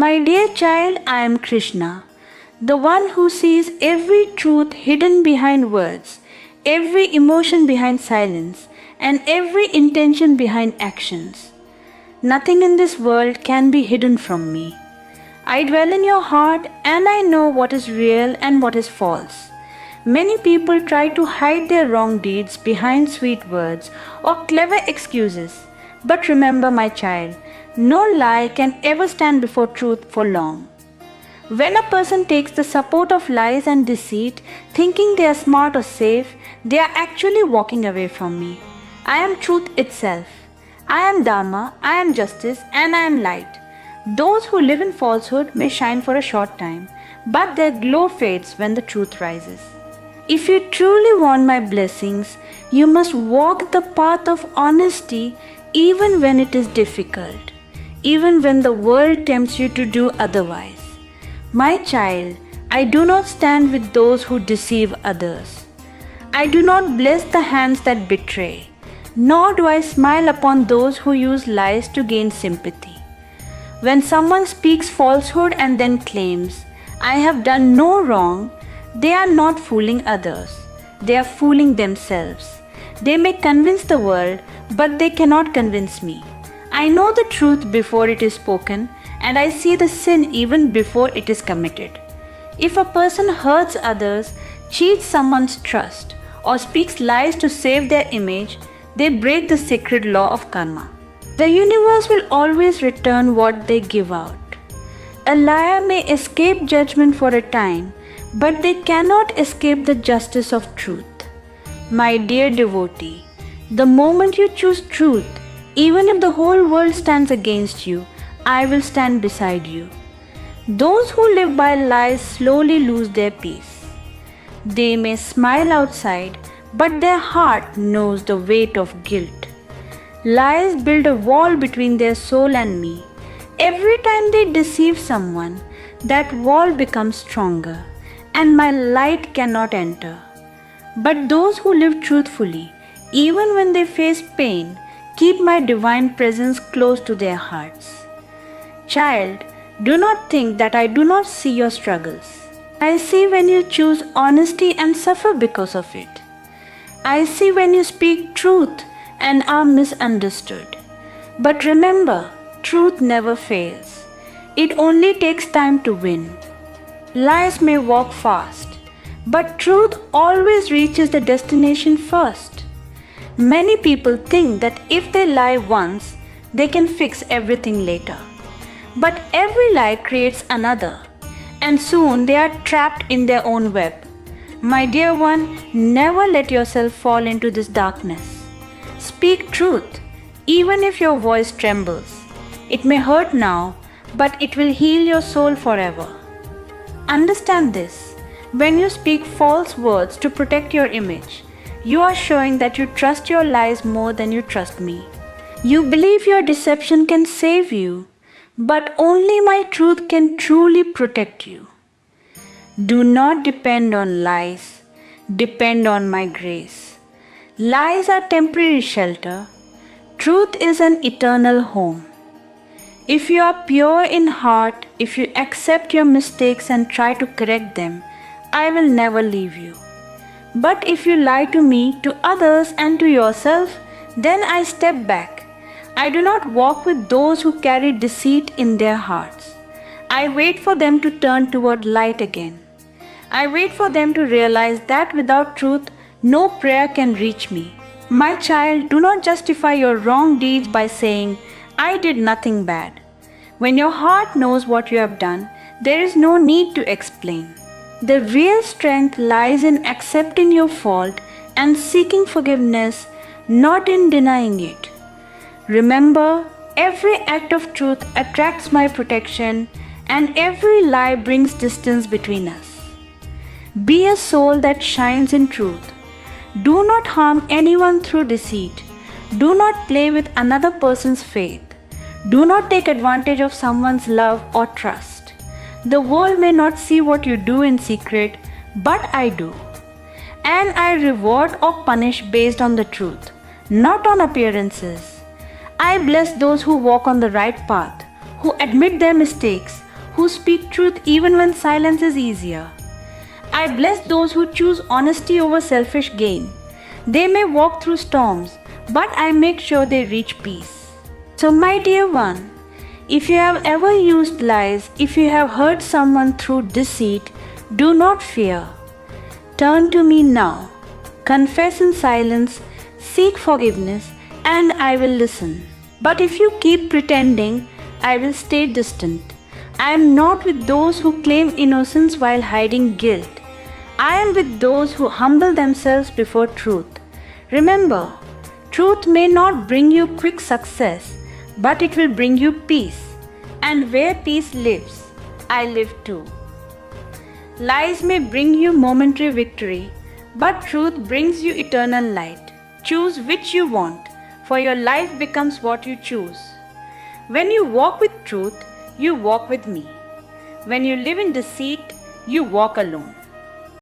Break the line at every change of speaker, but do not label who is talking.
My dear child, I am Krishna, the one who sees every truth hidden behind words, every emotion behind silence, and every intention behind actions. Nothing in this world can be hidden from me. I dwell in your heart and I know what is real and what is false. Many people try to hide their wrong deeds behind sweet words or clever excuses. But remember, my child, no lie can ever stand before truth for long. When a person takes the support of lies and deceit, thinking they are smart or safe, they are actually walking away from me. I am truth itself. I am Dharma, I am justice, and I am light. Those who live in falsehood may shine for a short time, but their glow fades when the truth rises. If you truly want my blessings, you must walk the path of honesty even when it is difficult, even when the world tempts you to do otherwise. My child, I do not stand with those who deceive others. I do not bless the hands that betray, nor do I smile upon those who use lies to gain sympathy. When someone speaks falsehood and then claims, I have done no wrong, they are not fooling others. They are fooling themselves. They may convince the world, but they cannot convince me. I know the truth before it is spoken, and I see the sin even before it is committed. If a person hurts others, cheats someone's trust, or speaks lies to save their image, they break the sacred law of karma. The universe will always return what they give out. A liar may escape judgment for a time, but they cannot escape the justice of truth. My dear devotee, the moment you choose truth, even if the whole world stands against you, I will stand beside you. Those who live by lies slowly lose their peace. They may smile outside, but their heart knows the weight of guilt. Lies build a wall between their soul and me. Every time they deceive someone, that wall becomes stronger, and my light cannot enter. But those who live truthfully, even when they face pain, keep my divine presence close to their hearts. Child, do not think that I do not see your struggles. I see when you choose honesty and suffer because of it. I see when you speak truth and are misunderstood. But remember, truth never fails. It only takes time to win. Lies may walk fast, but truth always reaches the destination first. Many people think that if they lie once, they can fix everything later. But every lie creates another, and soon they are trapped in their own web. My dear one, never let yourself fall into this darkness. Speak truth, even if your voice trembles. It may hurt now, but it will heal your soul forever. Understand this. When you speak false words to protect your image, you are showing that you trust your lies more than you trust me. You believe your deception can save you, but only my truth can truly protect you. Do not depend on lies, depend on my grace. Lies are temporary shelter. Truth is an eternal home. If you are pure in heart, if you accept your mistakes and try to correct them, I will never leave you. But if you lie to me, to others, and to yourself, then I step back. I do not walk with those who carry deceit in their hearts. I wait for them to turn toward light again. I wait for them to realize that without truth, no prayer can reach me. My child, do not justify your wrong deeds by saying, I did nothing bad. When your heart knows what you have done, there is no need to explain. The real strength lies in accepting your fault and seeking forgiveness, not in denying it. Remember, every act of truth attracts my protection, and every lie brings distance between us. Be a soul that shines in truth. Do not harm anyone through deceit. Do not play with another person's faith. Do not take advantage of someone's love or trust. The world may not see what you do in secret, but I do. And I reward or punish based on the truth, not on appearances. I bless those who walk on the right path, who admit their mistakes, who speak truth even when silence is easier. I bless those who choose honesty over selfish gain. They may walk through storms, but I make sure they reach peace. So, my dear one, if you have ever used lies, if you have hurt someone through deceit, do not fear. Turn to me now. Confess in silence, seek forgiveness, and I will listen. But if you keep pretending, I will stay distant. I am not with those who claim innocence while hiding guilt. I am with those who humble themselves before truth. Remember, truth may not bring you quick success, but it will bring you peace. And where peace lives, I live too. Lies may bring you momentary victory, but truth brings you eternal light. Choose which you want, for your life becomes what you choose. When you walk with truth, you walk with me. When you live in deceit, you walk alone.